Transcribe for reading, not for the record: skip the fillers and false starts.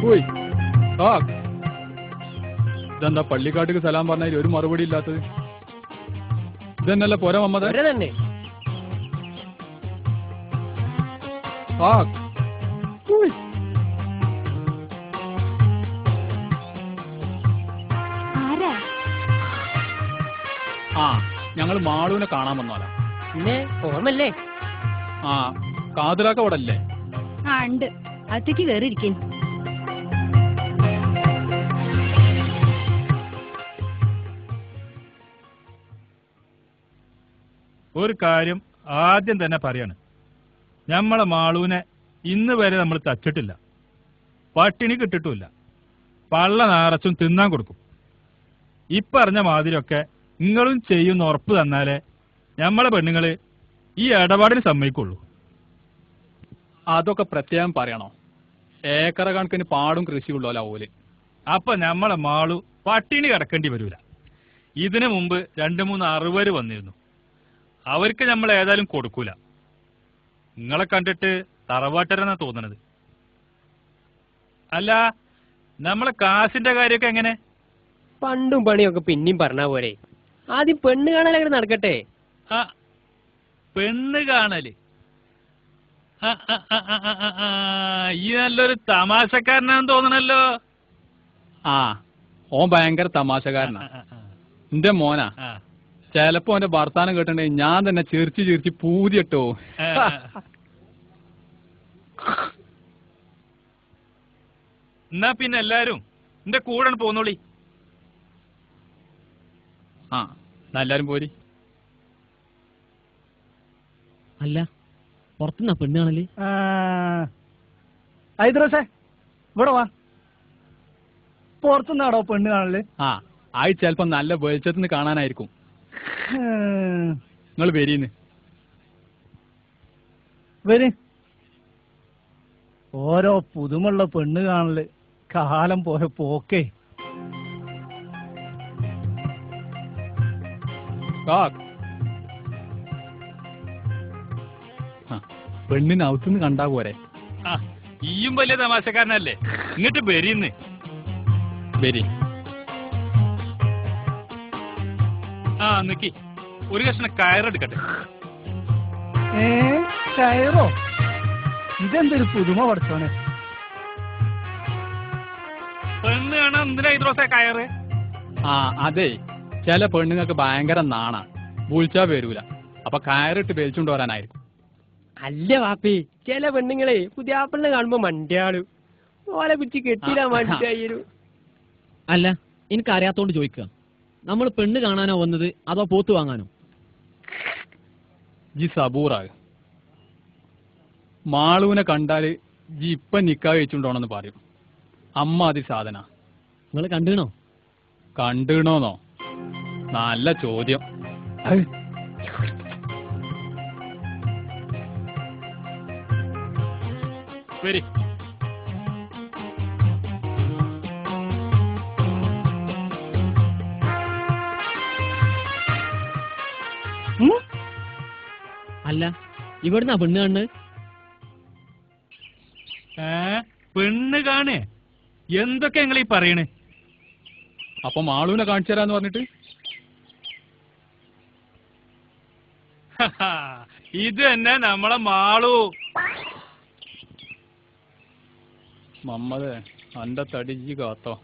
പോയി ആ ഇതെന്താ പള്ളിക്കാട്ടിക്ക് സലാം പറഞ്ഞാൽ ഒരു മറുപടി ഇല്ലാത്തത്? ഇതന്നല്ല പോരാ മമ്മദ് തന്നെ ആ ഞങ്ങൾ മാളുവിനെ കാണാൻ വന്നോലാ. പിന്നെ ഓർമ്മല്ലേ? ആ കാതിലാക്ക അവിടെ അല്ലേ? ആ ഉണ്ട്, അത്തേക്ക് കയറിയിരിക്കേ. ഒരു കാര്യം ആദ്യം തന്നെ പറയാണ്, നമ്മളെ മാളൂനെ ഇന്ന് വരെ നമ്മൾ തച്ചിട്ടില്ല, പട്ടിണി കിട്ടിട്ടുമില്ല. പള്ള നാറച്ചും തിന്നാൻ കൊടുക്കും. ഇപ്പറഞ്ഞ മാതിരിയൊക്കെ നിങ്ങളും ചെയ്യുന്ന ഉറപ്പ് തന്നാലേ നമ്മളെ പെണ്ണുങ്ങള് ഈ ഇടപാടിന് സമ്മതിക്കുള്ളൂ. അതൊക്കെ പ്രത്യേകം പറയണോ? ഏക്കറ കണക്കിന് പാടും കൃഷിയുള്ളോല ഓല്. അപ്പൊ നമ്മളെ മാളു പട്ടിണി കിടക്കേണ്ടി വരൂല. ഇതിനു മുമ്പ് 2-3 അറുവര് വന്നിരുന്നു. അവർക്ക് നമ്മൾ ഏതായാലും കൊടുക്കൂല. നിങ്ങളെ കണ്ടിട്ട് തറവാട്ടരെന്നാ തോന്നണത്. അല്ല, നമ്മളെ കാശിന്റെ കാര്യമൊക്കെ എങ്ങനെ? പണ്ടും പണിയൊക്കെ പിന്നെയും പറഞ്ഞ പോരെ. ആദ്യം പെണ്ണ് കാണലങ്ങനെ നടക്കട്ടെ. ആ പെണ്ണ് കാണല്? ഈ നല്ലൊരു തമാശക്കാരനാന്ന് തോന്നണല്ലോ. ആ ഓൻ ഭയങ്കര തമാശക്കാരനാ. എന്റെ മോനാ. ചിലപ്പോ അവന്റെ വർത്താനം കേട്ടിട്ടുണ്ടെങ്കിൽ ഞാൻ തന്നെ ചിരിച്ച് ചിരിച്ച് പൂതിട്ടോ. എന്നാ പിന്നെ എല്ലാരും എന്റെ കൂടെ പോന്നോളി. ആ എല്ലാരും പോരി. അല്ല, പുറത്തുനിന്നാ പെണ്ണ് കാണല്? ഐദ്രോസേ ഇവിടെ വാ. പുറത്തുനിന്നാടോ പെണ്ണ് കാണല്? ആ ആയി ചിലപ്പോ നല്ല വെളിച്ചത്തിന് കാണാനായിരിക്കും. നിങ്ങൾ വരീന്ന് വര്. ഓരോ പുതുമുള്ള പെണ്ണ് കാണല് കാലം പോയ പോക്കേ. പെണ്ണിന് ഔത്തുനിന്ന് കണ്ടാ പോരെ? ഈയും വലിയ തമാശക്കാരനല്ലേ. ഇങ്ങോട്ട് വരീന്ന്. വരി. ആ നിക്കി, ഒരു കഷ്ണം കയറെടുക്കട്ടെ. കയറോ? ഇതെന്തൊരു പുതുമ പഠിച്ചോനെ. പെണ്ണ് കാണാൻ എന്തിനാ ഇദ്രോസേ കയറ്? ആ അതെ, ചില പെണ്ണുങ്ങൾക്ക് ഭയങ്കര നാണാ, വിളിച്ചാ വരൂല. അപ്പൊ കയറിട്ട് വലിച്ചുകൊണ്ട് വരാനായിരിക്കും. അല്ല വാപ്പി, ചില പെണ്ണുങ്ങളെ പുതിയാപ്പിളിനെ കാണുമ്പോ മണ്ടിയാളു ഓലെ പിടിച്ച് കെട്ടിടാൻ വേണ്ടിട്ടായിരുന്നു. അല്ല, എനിക്കറിയാത്തോണ്ട് ചോദിക്കുക, നമ്മൾ പെണ്ണ് കാണാനോ വന്നത് അതോ പോത്ത് വാങ്ങാനോ? ജി സബൂറാണ്. മാളൂനെ കണ്ടാല് ജി ഇപ്പൊ നിക്കാ കഴിച്ചുണ്ടോണെന്ന് പറയും. അമ്മ അതി സാധന. നിങ്ങൾ കണ്ടീണോ? കണ്ടീണോന്നോ? നല്ല ചോദ്യം. വരി. അല്ല, ഇവിടുന്നാ പെണ്ണ് കാണുന്നത്? പെണ്ണ് കാണേ? എന്തൊക്കെ നിങ്ങൾ ഈ പറയണേ? അപ്പൊ മാളൂനെ കാണിച്ചു തരാന്ന് പറഞ്ഞിട്ട് ഇത് തന്നെ നമ്മളെ മാളു. മമ്മദേ, അന്റെ തടിജി കാത്തോ.